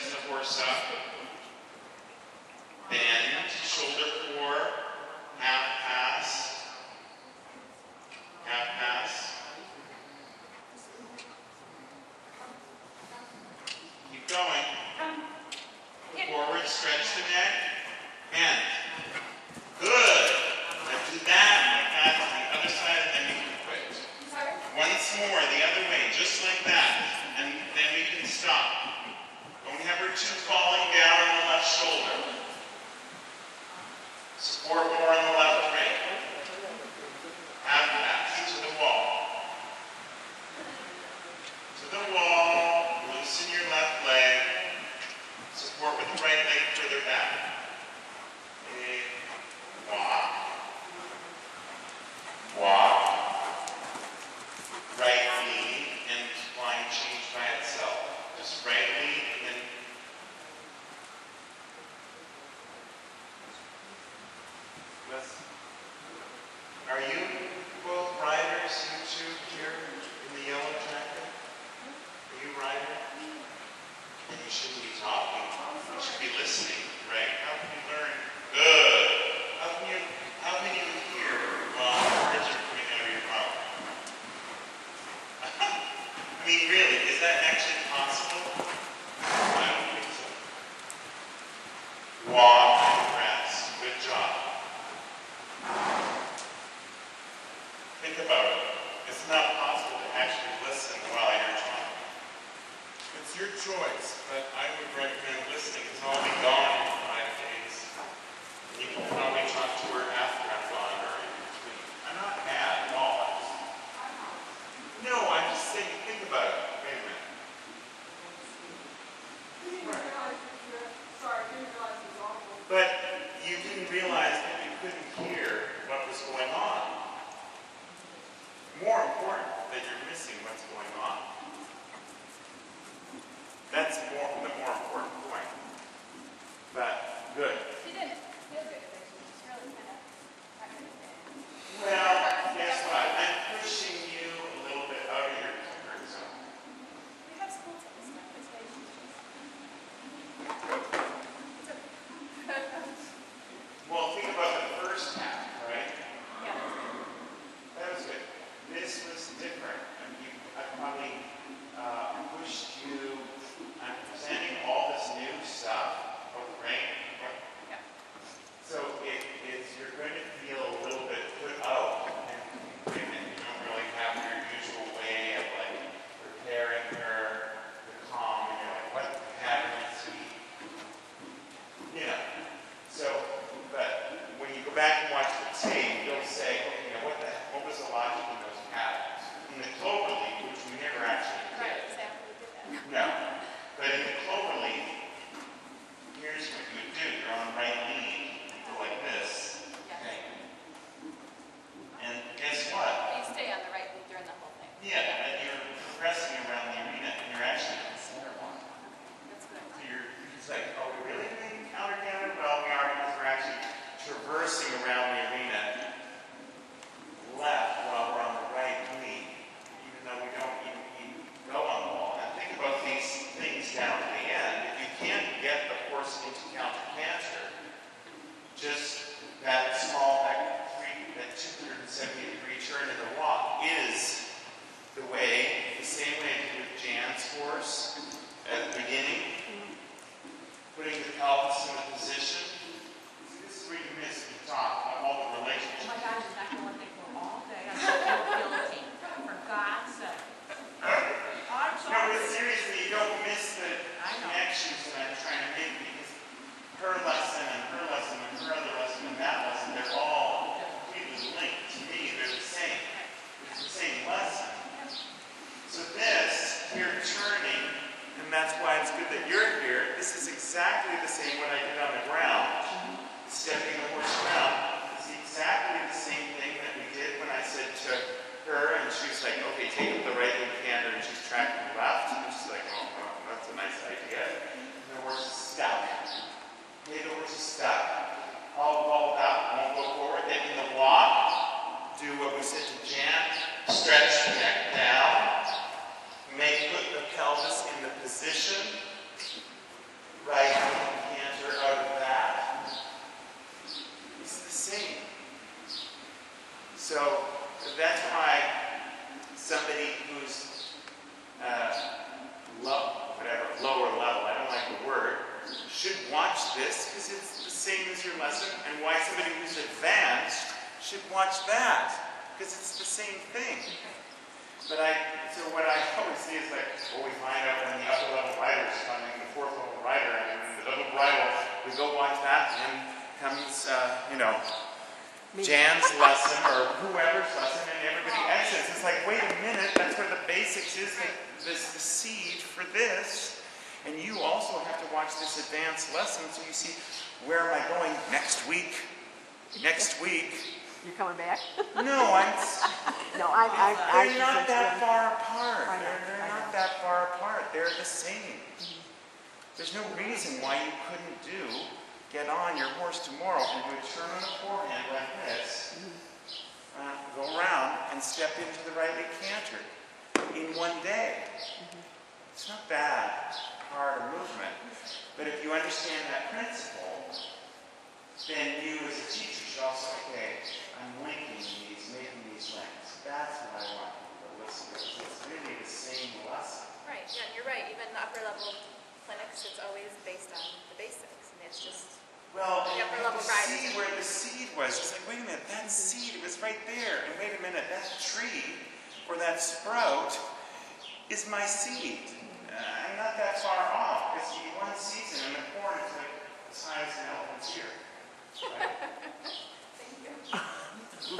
stretches the horse up. Bend, shoulder 4, half pass, half pass. Keep going. Forward, stretch the neck, and good. Now do that like that to the other side, and then you can quit. Once more, the other way, just like that, and then we can stop. Don't have her too falling down on the left shoulder. Support more on the left ring. Half pass to the wall. To the wall, loosen your left leg. Support with the right leg further back. Walk. Walk. Right lead and flying change by itself. Just right lead and are you both riders, you two here in the yellow jacket? Are you riders? And you shouldn't be talking. You should be listening, right? How can you learn? Good. How can you hear while words are coming out of your mouth? I mean, really, is that actually possible? I don't think so. Walk and rest. Good job. Think about it. It's not possible to actually listen while you're talking. It's your choice, but I would recommend listening. It's all be gone in 5 days. You can probably talk to her after I'm gone or in between. I'm not mad at all. No, I'm just saying, think about it. Wait a minute. But you didn't realize that you couldn't hear what was going on. More important, that you're missing what's going on. That's the more important point. But, good. She didn't feel good, but she was really kind of Well, guess what? I'm pushing you a little bit out of your comfort zone. We have school tips now. It's very Well, think about the first half, right? Yeah. That was good. This was different. I mean, I probably pushed you. I'm presenting all this new stuff, right? Yeah. So you're going to feel a little bit put out, and you don't really have your usual way of like preparing her, the calm, and you're like, what pattern is he? You know. So, but when you go back and watch the tape, you'll say, okay, now what was the logic in those patterns? In the cloverleaf, which we never actually did. Right, exactly. We did that. No. But in the cloverleaf, here's what you would do. You're on right lead. You go like this. Okay. And guess what? You stay on the right lead during the whole thing. Yeah, and you're progressing around the arena, and you're actually in the center one. That's good. So it's like, are we really doing counter? Well, we are, because we're actually traversing around the arena left while we're on the right lead, even though we don't even go on the wall. And think about these things down at the end. If you can't get the horse into counter-canter, just that small, that 270-degree turn in the walk is the way, the same way I did with Jan's horse at the beginning. Putting the pelvis in the position. This is where you miss the talk about all the relationships. Oh my gosh, is that going to for all day? I'm so guilty. For God's sake. I'm No, sorry. but seriously, you don't miss the connections that I'm trying to make, because her lesson and her lesson and her other lesson and that lesson, they're all completely linked. To me, they're the same. It's the same lesson. So this, here turning, and that's why it's good that you're here. This is exactly the same what I did on the ground. Stepping the horse around. It's exactly the same thing that we did when I said to her, and she was like, okay, take up the right hand canter, and she's tracking left. And she's like, oh, well, that's a nice idea. And the horse is stuck. Okay, the horse is stuck. All balled up, won't go forward. Then in the walk, do what we said to Jan, stretch the neck down. Put the pelvis in the position. lesson and why somebody who's advanced should watch that. Because it's the same thing. But so what I always see is like, well, we find out when the upper level rider is coming, the fourth level rider, and the double bridle, we go watch that, and comes, Jan's lesson or whoever's lesson, and everybody exits. It's like, wait a minute, that's where the basics is, the seed for this. And you also have to watch this advanced lesson so you see, where am I going next week? Next week. You're coming back? No, No, they're not that far apart. They're not that far apart. They're the same. There's no reason why you couldn't get on your horse tomorrow and do a turn on the forehand like this, go around and step into the rightly canter in one day. It's not that hard a movement. But if you understand that principle, then you as a teacher should also, okay, I'm linking these, making these links. That's what I want people to listen to. It's really the same lesson. Right, yeah, and you're right. Even the upper level clinics, it's always based on the basics. And it's just, Well, the upper and level to riders. see where the seed was, it's like, wait a minute, that seed, it was right there. And wait a minute, that tree or that sprout is my seed. I'm not that far off because one season and the corn is like as high as an elephant's ear. Right? Thank you.